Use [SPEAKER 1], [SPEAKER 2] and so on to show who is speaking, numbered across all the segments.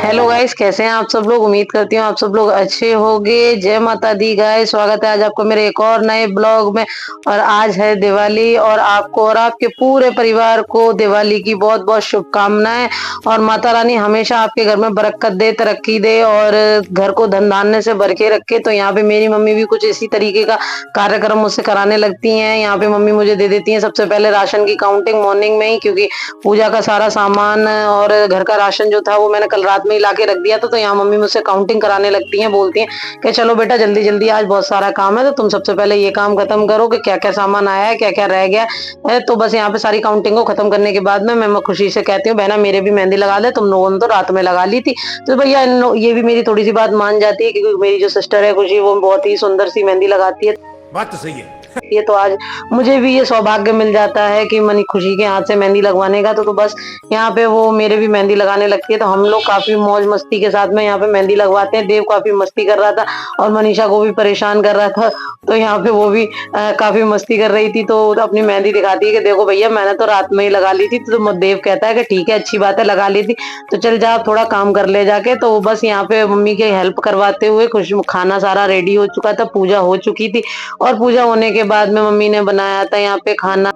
[SPEAKER 1] Hello guys, कैसे हैं आप सब लोग। उम्मीद करती हूँ आप सब लोग अच्छे होंगे। जय माता दी गाइस, स्वागत है आज आपको मेरे एक और नए ब्लॉग में। और आज है दिवाली और आपको और आपके पूरे परिवार को दिवाली की बहुत बहुत शुभकामनाएं। और माता रानी हमेशा आपके घर में बरकत दे, तरक्की दे और घर को धन धान्य से भर के रखे। तो यहाँ पे मेरी मम्मी भी कुछ इसी तरीके का कार्यक्रम मुझसे कराने लगती हैं। यहाँ पे मम्मी मुझे दे देती हैं सबसे पहले राशन की काउंटिंग मॉर्निंग में ही, क्योंकि पूजा का सारा सामान और घर का राशन जो था वो मैंने कल रात में ही ला के रख दिया था। तो यहाँ मम्मी मुझसे काउंटिंग कराने लगती हैं, बोलती हैं कि चलो बेटा जल्दी जल्दी, आज बहुत सारा काम है तो तुम सबसे पहले ये काम खत्म करो कि क्या क्या सामान आया है, क्या क्या रह गया है। तो बस यहाँ पे सारी काउंटिंग को खत्म करने के बाद में मैं खुशी से कहती हूँ, बहना मेरे भी मेहंदी लगा दे, तुम लोगों ने तो रात में लगा ली थी। तो भैया ये भी मेरी थोड़ी सी बात मान जाती है, क्योंकि मेरी जो सिस्टर है खुशी, वो बहुत ही सुंदर सी मेहंदी लगाती है।
[SPEAKER 2] बात तो सही है।
[SPEAKER 1] ये तो आज मुझे भी ये सौभाग्य मिल जाता है कि मनी खुशी के हाथ से मेहंदी लगवाने का। तो बस यहाँ पे वो मेरे भी मेहंदी लगाने लगती है, तो हम लोग काफी मौज मस्ती के साथ में यहाँ पे मेहंदी लगवाते हैं। देव काफी मस्ती कर रहा था और मनीषा को भी परेशान कर रहा था, तो यहाँ पे वो भी काफी मस्ती कर रही थी। तो अपनी मेहंदी दिखाती है कि देखो भैया मैंने तो रात में ही लगा ली थी। तो देव कहता है कि ठीक है, अच्छी बात है, लगा ली थी तो चल जा थोड़ा काम कर ले जाके। तो बस यहाँ पे मम्मी की हेल्प करवाते हुए कुछ खाना सारा रेडी हो चुका था, पूजा हो चुकी थी। और पूजा होने के बाद में मम्मी ने बनाया था यहाँ पे खाना,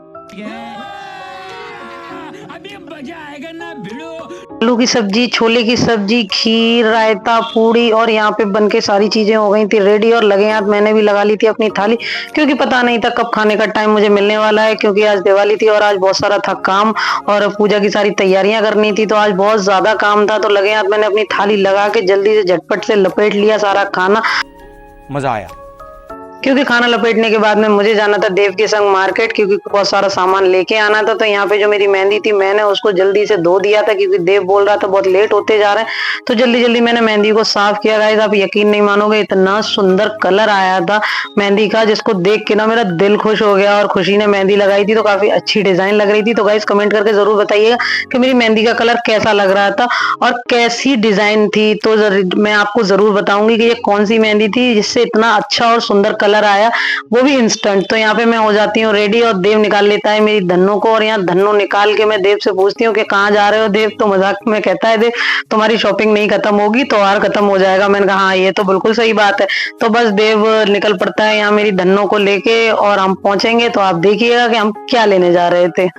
[SPEAKER 1] अभी मजा आएगा ना भिड़ो। आलू की सब्जी, छोले की सब्जी, खीर, रायता, पूड़ी। और यहाँ पे बन के सारी चीजें हो गई थी रेडी और लगे हाथ मैंने भी लगा ली थी अपनी थाली, क्योंकि पता नहीं था कब खाने का टाइम मुझे मिलने वाला है। क्योंकि आज दिवाली थी और आज बहुत सारा था काम और पूजा की सारी तैयारियां करनी थी, तो आज बहुत ज्यादा काम था। तो लगे हाथ मैंने अपनी थाली लगा के जल्दी से झटपट से लपेट लिया सारा खाना।
[SPEAKER 2] मजा आया
[SPEAKER 1] क्योंकि खाना लपेटने के बाद में मुझे जाना था देव के संग मार्केट, क्योंकि बहुत सारा सामान लेके आना था। तो यहाँ पे जो मेरी मेहंदी थी मैंने उसको जल्दी से धो दिया था, क्योंकि देव बोल रहा था बहुत लेट होते जा रहे हैं। तो जल्दी जल्दी मैंने मेहंदी को साफ किया। गाइस आप यकीन नहीं मानोगे, इतना सुंदर कलर आया था मेहंदी का, जिसको देख के ना मेरा दिल खुश हो गया। और खुशी ने मेहंदी लगाई थी तो काफी अच्छी डिजाइन लग रही थी। तो गाइस कमेंट करके जरूर बताइएगा कि मेरी मेहंदी का कलर कैसा लग रहा था और कैसी डिजाइन थी। तो मैं आपको जरूर बताऊंगी कि ये कौन सी मेहंदी थी जिससे इतना अच्छा और सुंदर कलर आया, वो भी इंस्टेंट। तो यहाँ पे मैं हो जाती हूँ रेडी और देव निकाल लेता है मेरी धन्नो को। और यहाँ धन्नो निकाल के मैं देव से पूछती हूँ कि कहाँ जा रहे हो देव। तो मजाक में कहता है देव, तुम्हारी शॉपिंग नहीं खत्म होगी तो और खत्म हो जाएगा। मैंने कहा हाँ ये तो बिल्कुल सही बात है। तो बस देव निकल पड़ता है यहाँ मेरी धन्नो को लेके और हम पहुंचेंगे। तो आप देखिएगा कि हम क्या लेने जा रहे थे।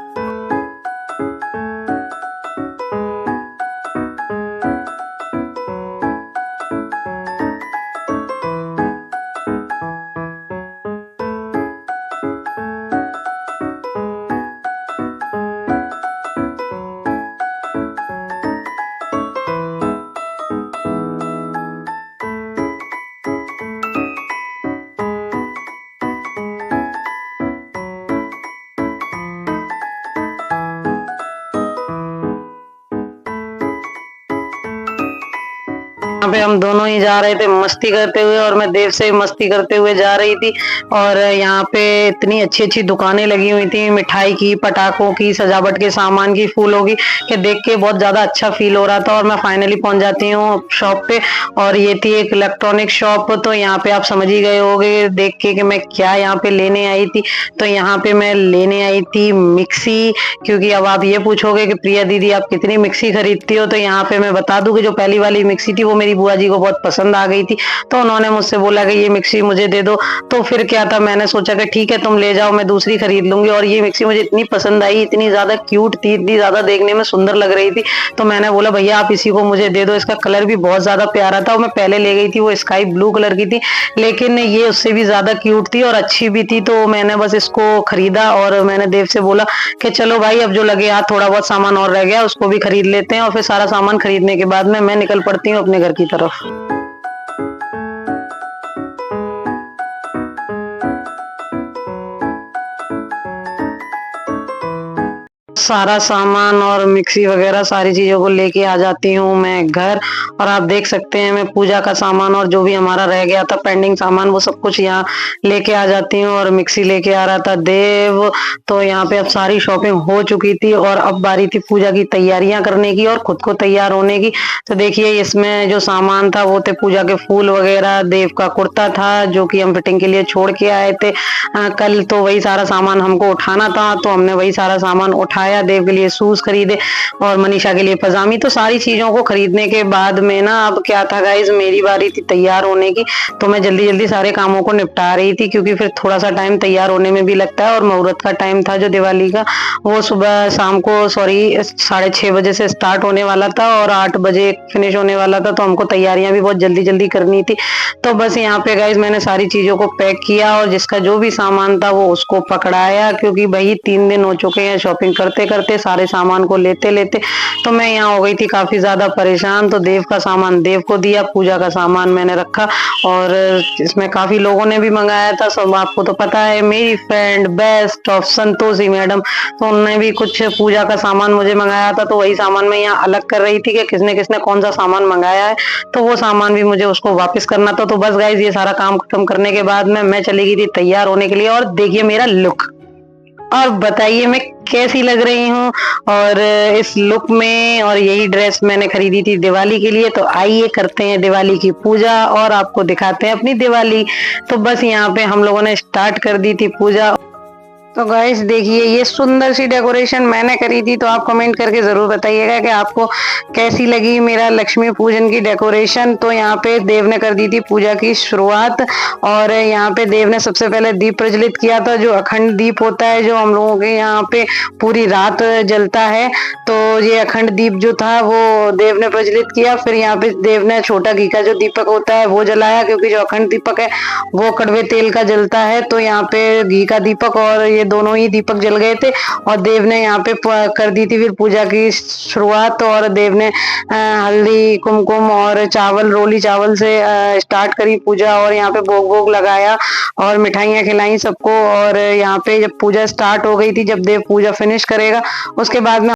[SPEAKER 1] यहाँ पे हम दोनों ही जा रहे थे मस्ती करते हुए और मैं देव से मस्ती करते हुए जा रही थी। और यहाँ पे इतनी अच्छी अच्छी दुकानें लगी हुई थी, मिठाई की, पटाखों की, सजावट के सामान की, फूलों की, कि देख के बहुत ज्यादा अच्छा फील हो रहा था। और मैं फाइनली पहुंच जाती हूँ शॉप पे और ये थी एक इलेक्ट्रॉनिक शॉप। तो यहाँ पे आप समझ ही गए होंगे देख के कि मैं क्या यहाँ पे लेने आई थी। तो यहाँ पे मैं लेने आई थी मिक्सी। क्योंकि अब आप ये पूछोगे कि प्रिया दीदी आप कितनी मिक्सी खरीदती हो, तो यहाँ पे मैं बता दूं कि जो पहली वाली मिक्सी थी वो मेरी बुआ जी को बहुत पसंद आ गई थी। तो उन्होंने मुझसे बोला कि ये मिक्सी मुझे दे दो। तो फिर क्या था, मैंने सोचा कि ठीक है तुम ले जाओ, मैं दूसरी खरीद लूंगी। और ये मिक्सी मुझे इतनी पसंद आई, इतनी ज्यादा क्यूट थी, इतनी ज्यादा देखने में सुंदर लग रही थी। तो मैंने बोला भैया आप इसी को मुझे दे दो, इसका कलर भी बहुत ज्यादा प्यारा था। और मैं पहले ले गई थी वो स्काई ब्लू कलर की थी, लेकिन ये उससे भी ज्यादा क्यूट थी और अच्छी भी थी। तो मैंने बस इसको खरीदा और मैंने देव से बोला कि चलो भाई अब जो लगे हाथ थोड़ा बहुत सामान और रह गया उसको भी खरीद लेते हैं। और फिर सारा सामान खरीदने के बाद में मैं निकल पड़ती हूँ अपने घर की तरफ। सारा सामान और मिक्सी वगैरह सारी चीज़ों को लेके आ जाती हूँ मैं घर। और आप देख सकते हैं मैं पूजा का सामान और जो भी हमारा रह गया था पेंडिंग सामान वो सब कुछ यहाँ लेके आ जाती हूँ। और मिक्सी लेके आ रहा था देव, तो यहाँ पे अब सारी शॉपिंग हो चुकी थी और अब बारी थी पूजा की तैयारियां करने की और खुद को तैयार होने की। तो देखिए इसमें जो सामान था वो थे पूजा के फूल वगैरह, देव का कुर्ता था जो कि हम फिटिंग के लिए छोड़ के आए थे कल, तो वही सारा सामान हमको उठाना था तो हमने वही सारा सामान उठाया। देव के लिए शूज खरीदे और मनीषा के लिए पजामी। तो सारी चीजों को खरीदने के बाद में ना अब क्या था गाइज, मेरी बारी थी तैयार होने की। तो मैं जल्दी जल्दी सारे कामों को निपटा रही थी क्योंकि फिर थोड़ा सा टाइम तैयार होने में भी लगता है। और मुहूर्त का टाइम था जो दिवाली का वो सुबह शाम को 6:30 बजे से स्टार्ट होने वाला था और 8 बजे फिनिश होने वाला था। तो हमको तैयारियां भी बहुत जल्दी जल्दी करनी थी। तो बस यहाँ पे गाइज मैंने सारी चीजों को पैक किया और जिसका जो भी सामान था वो उसको पकड़ाया, क्योंकि भाई 3 दिन हो चुके हैं शॉपिंग करते करते, सारे सामान को लेते लेते। तो मैं यहाँ हो गई थी काफी ज्यादा परेशान। तो देव का सामान देव को दिया, पूजा का सामान मैंने रखा। और इसमें काफी लोगों ने भी मंगाया था, सब आपको तो पता है। मेरी friend best of Santoshi madam, तो उन्होंने भी कुछ पूजा का सामान मुझे मंगाया था। तो वही सामान मैं यहाँ अलग कर रही थी कि किसने किसने कौन सा सामान मंगाया है, तो वो सामान भी मुझे उसको वापस करना था। तो बस गाइज ये सारा काम खत्म करने के बाद में मैं चली गई थी तैयार होने के लिए। और देखिए मेरा लुक, और बताइए मैं कैसी लग रही हूँ और इस लुक में। और यही ड्रेस मैंने खरीदी थी दिवाली के लिए। तो आइए करते हैं दिवाली की पूजा और आपको दिखाते हैं अपनी दिवाली। तो बस यहाँ पे हम लोगों ने स्टार्ट कर दी थी पूजा। तो गाइस देखिए ये सुंदर सी डेकोरेशन मैंने करी थी। तो आप कमेंट करके जरूर बताइएगा कि आपको कैसी लगी मेरा लक्ष्मी पूजन की डेकोरेशन। तो यहाँ पे देव ने कर दी थी पूजा की शुरुआत और यहाँ पे देव ने सबसे पहले दीप प्रज्वलित किया था, जो अखंड दीप होता है जो हम लोगों के यहाँ पे पूरी रात जलता है। तो ये अखंड दीप जो था वो देव ने प्रज्वलित किया। फिर यहाँ पे देव ने छोटा घी का जो दीपक होता है वो जलाया, क्योंकि जो अखंड दीपक है वो कड़वे तेल का जलता है। तो यहाँ पे घी का दीपक और ये दोनों ही दीपक जल गए थे और देव ने यहाँ पे कर दी थी फिर पूजा की शुरुआत। और देव ने हल्दी कुमकुम और चावल, रोली चावल से स्टार्ट करी पूजा और यहाँ पे भोग भोग लगाया और मिठाइयाँ खिलाई सबको। और यहाँ पे जब पूजा स्टार्ट हो गई थी, जब देव पूजा फिनिश करेगा उसके बाद में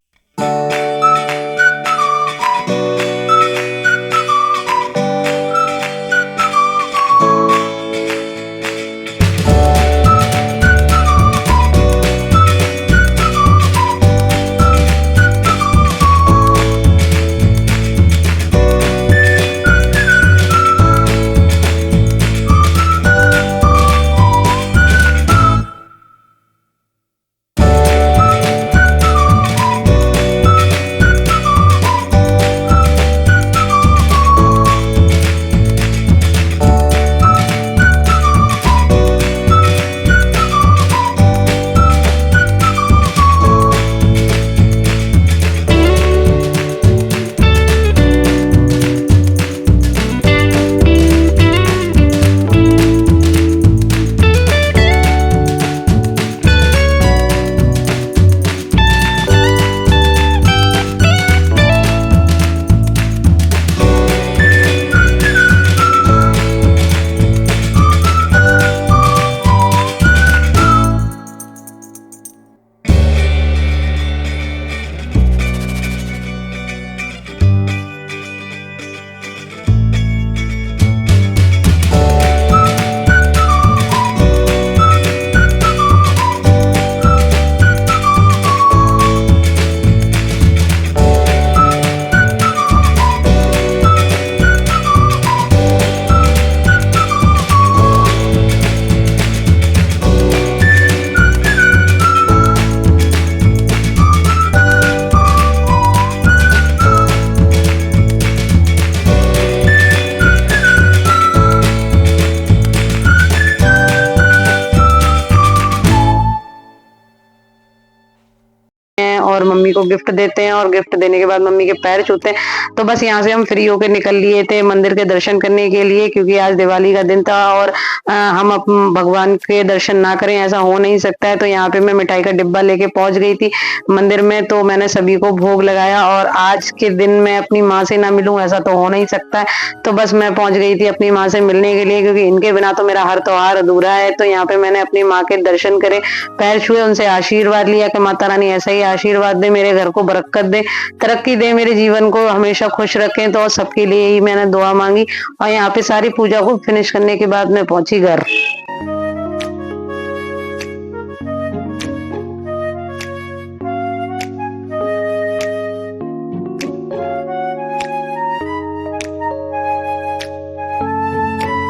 [SPEAKER 1] और मम्मी को गिफ्ट देते हैं और गिफ्ट देने के बाद मम्मी के पैर छूते हैं। तो बस यहाँ से हम फ्री होकर निकल लिए थे मंदिर के दर्शन करने के लिए, क्योंकि आज दिवाली का दिन था और हम भगवान के दर्शन ना करें ऐसा हो नहीं सकता है। तो यहाँ पे मैं मिठाई का डिब्बा लेके पहुंच गई थी मंदिर में। तो मैंने सभी को भोग लगाया और आज के दिन मैं अपनी माँ से ना मिलूं ऐसा तो हो नहीं सकता है। तो बस मैं पहुंच गई थी अपनी माँ से मिलने के लिए, क्योंकि इनके बिना तो मेरा हर त्योहार अधूरा है। तो यहाँ पे मैंने अपनी माँ के दर्शन करे, पैर छुए, उनसे आशीर्वाद लिया कि माता रानी ऐसा ही आशीर्वाद आशीर्वाद दे, मेरे घर को बरकत दे, तरक्की दे, मेरे जीवन को हमेशा खुश रखें। तो सबके लिए ही मैंने दुआ मांगी और यहाँ पे सारी पूजा को फिनिश करने के बाद मैं पहुंची घर।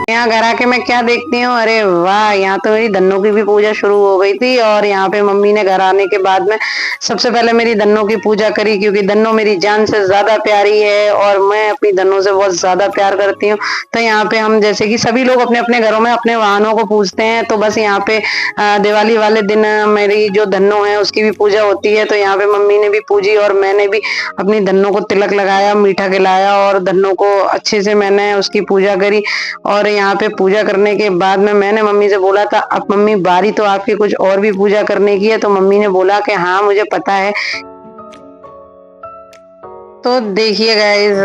[SPEAKER 1] यहाँ घर आके मैं क्या देखती हूँ, अरे वाह, यहाँ तो मेरी धन्नो की भी पूजा शुरू हो गई थी। और यहाँ पे मम्मी ने घर आने के बाद में सबसे पहले मेरी धन्नो की पूजा करी, क्योंकि धन्नो मेरी जान से ज्यादा प्यारी है और मैं अपनी धन्नो से बहुत ज्यादा प्यार करती हूँ। तो यहाँ पे हम जैसे कि सभी लोग अपने अपने घरों में अपने वाहनों को पूजते हैं, तो बस यहाँ पे दिवाली वाले दिन मेरी जो धन्नो है उसकी भी पूजा होती है। तो यहाँ पे मम्मी ने भी पूजी और मैंने भी अपनी धन्नो को तिलक लगाया, मीठा खिलाया और धन्नो को अच्छे से मैंने उसकी पूजा करी। और यहाँ पे पूजा करने के बाद में मैंने मम्मी से बोला था, अब मम्मी बारी तो आपकी कुछ और भी पूजा करने की है। तो मम्मी ने बोला कि हाँ मुझे पता है। तो देखिए गाइस,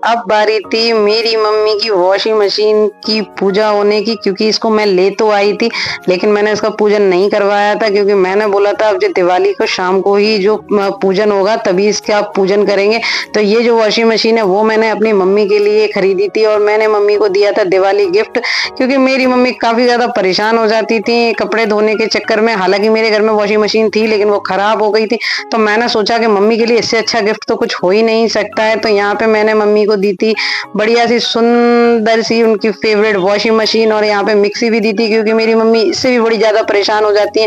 [SPEAKER 1] अब बारी थी मेरी मम्मी की वॉशिंग मशीन की पूजा होने की, क्योंकि इसको मैं ले तो आई थी लेकिन मैंने इसका पूजन नहीं करवाया था, क्योंकि मैंने बोला था अब जो दिवाली को शाम को ही जो पूजन होगा तभी इसका पूजन करेंगे। तो ये जो वॉशिंग मशीन है वो मैंने अपनी मम्मी के लिए खरीदी थी और मैंने मम्मी को दिया था दिवाली गिफ्ट, क्योंकि मेरी मम्मी काफी ज्यादा परेशान हो जाती थी कपड़े धोने के चक्कर में। हालांकि मेरे घर में वॉशिंग मशीन थी लेकिन वो खराब हो गई थी, तो मैंने सोचा कि मम्मी के लिए इससे अच्छा गिफ्ट तो कुछ हो ही नहीं सकता है। तो यहाँ पे मैंने मम्मी को दी थी बढ़िया सी सुंदर सी उनकी फेवरेट वॉशिंग मशीन और यहाँ पे मिक्सी भी दी थी, क्योंकि मेरी मम्मी इससे भी बड़ी ज्यादा परेशान हो जाती है।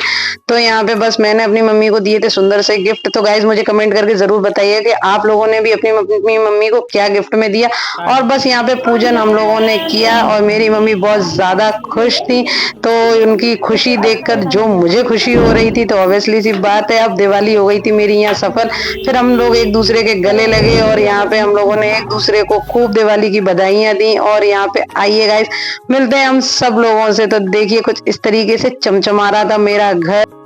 [SPEAKER 1] तो यहाँ पे बस मैंने अपनी मम्मी को दिए थे सुंदर से गिफ्ट। तो गाइज मुझे कमेंट करके जरूर बताइए कि आप लोगों ने भी अपनी मम्मी को क्या गिफ्ट में दिया। और बस यहाँ पे पूजन हम लोगों ने किया और मेरी मम्मी बहुत ज्यादा खुश थी। तो उनकी खुशी देखकर जो मुझे खुशी हो रही थी, तो ऑब्वियसली सी बात है अब दिवाली हो गई थी मेरी यहाँ सफल। फिर हम लोग एक दूसरे के गले लगे और यहाँ पे हम लोगों ने एक दूसरे को खूब दिवाली की बधाइयां दी। और यहाँ पे आइए गाइस, मिलते हैं हम सब लोगों से। तो देखिए कुछ इस तरीके से चमचमा रहा था मेरा घर।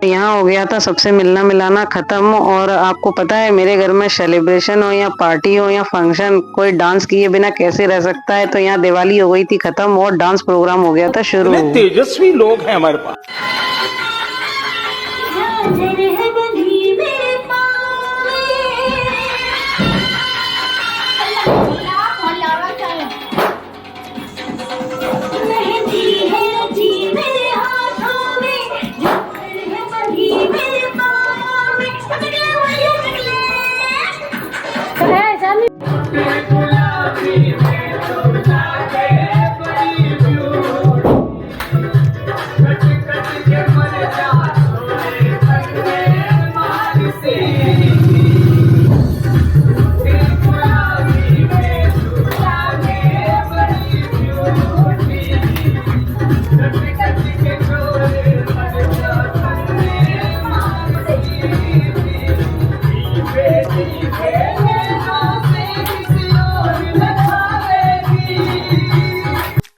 [SPEAKER 1] यहाँ हो गया था सबसे मिलना मिलाना खत्म। और आपको पता है मेरे घर में सेलिब्रेशन हो या पार्टी हो या फंक्शन, कोई डांस किए बिना कैसे रह सकता है। तो यहाँ दिवाली हो गई थी खत्म और डांस प्रोग्राम हो गया था शुरू।
[SPEAKER 2] तेजस्वी लोग हैं हमारे पास।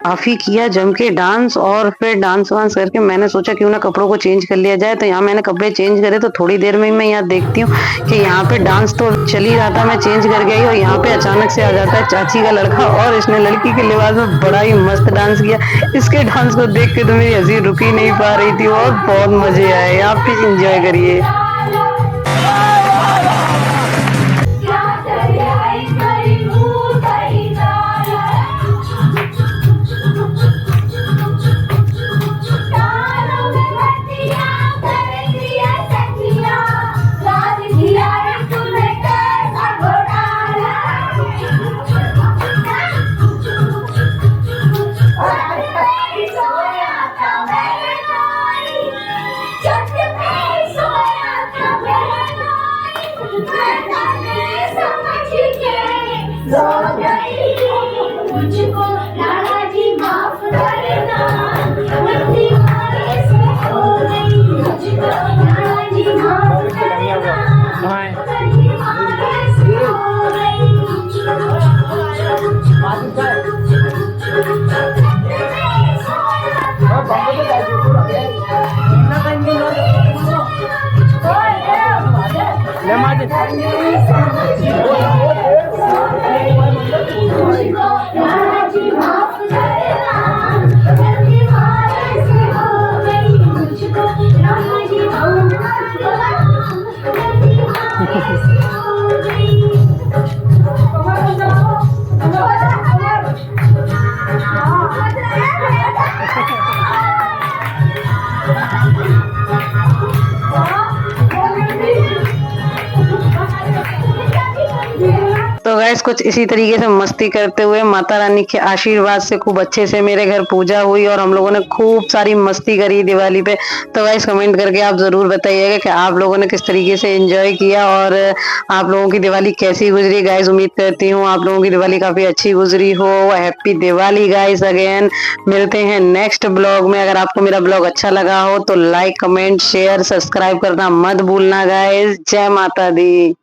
[SPEAKER 1] काफी किया जम के डांस और फिर डांस वांस करके मैंने सोचा क्यों ना कपड़ों को चेंज कर लिया जाए। तो यहाँ मैंने कपड़े चेंज करे तो थोड़ी देर में मैं यहाँ देखती हूँ कि यहाँ पे डांस तो चल ही रहा था, मैं चेंज कर गई और यहाँ पे अचानक से आ जाता है चाची का लड़का और इसने लड़की के लिबास में बड़ा ही मस्त डांस किया। इसके डांस को देख के तो मेरी हंसी रुक ही नहीं पा रही थी और बहुत मजे आए। आप भी इंजॉय करिए।
[SPEAKER 3] मुझको लाला जी माफ करना, गलती हमारे से हो गई। मुझको लाला जी माफ करना, गलती हमारे से हो गई। मुझको राणा जी माफ करना, गलती हमारे से हो गई। मुझको राणा जी माफ करना, गलती हमारे से हो गई।
[SPEAKER 1] तो गैस कुछ इसी तरीके से मस्ती करते हुए माता रानी के आशीर्वाद से खूब अच्छे से मेरे घर पूजा हुई और हम लोगों ने खूब सारी मस्ती करी दिवाली पे। तो गैस कमेंट करके आप जरूर बताइएगा कि आप लोगों ने किस तरीके से एंजॉय किया और आप लोगों की दिवाली कैसी गुजरी। गाइस उम्मीद करती हूँ आप लोगों की दिवाली काफी अच्छी गुजरी हो। Happy Diwali guys again. मिलते हैं नेक्स्ट ब्लॉग में। अगर आपको मेरा ब्लॉग अच्छा लगा हो तो लाइक कमेंट शेयर सब्सक्राइब करना मत भूलना गाइस। जय माता दी।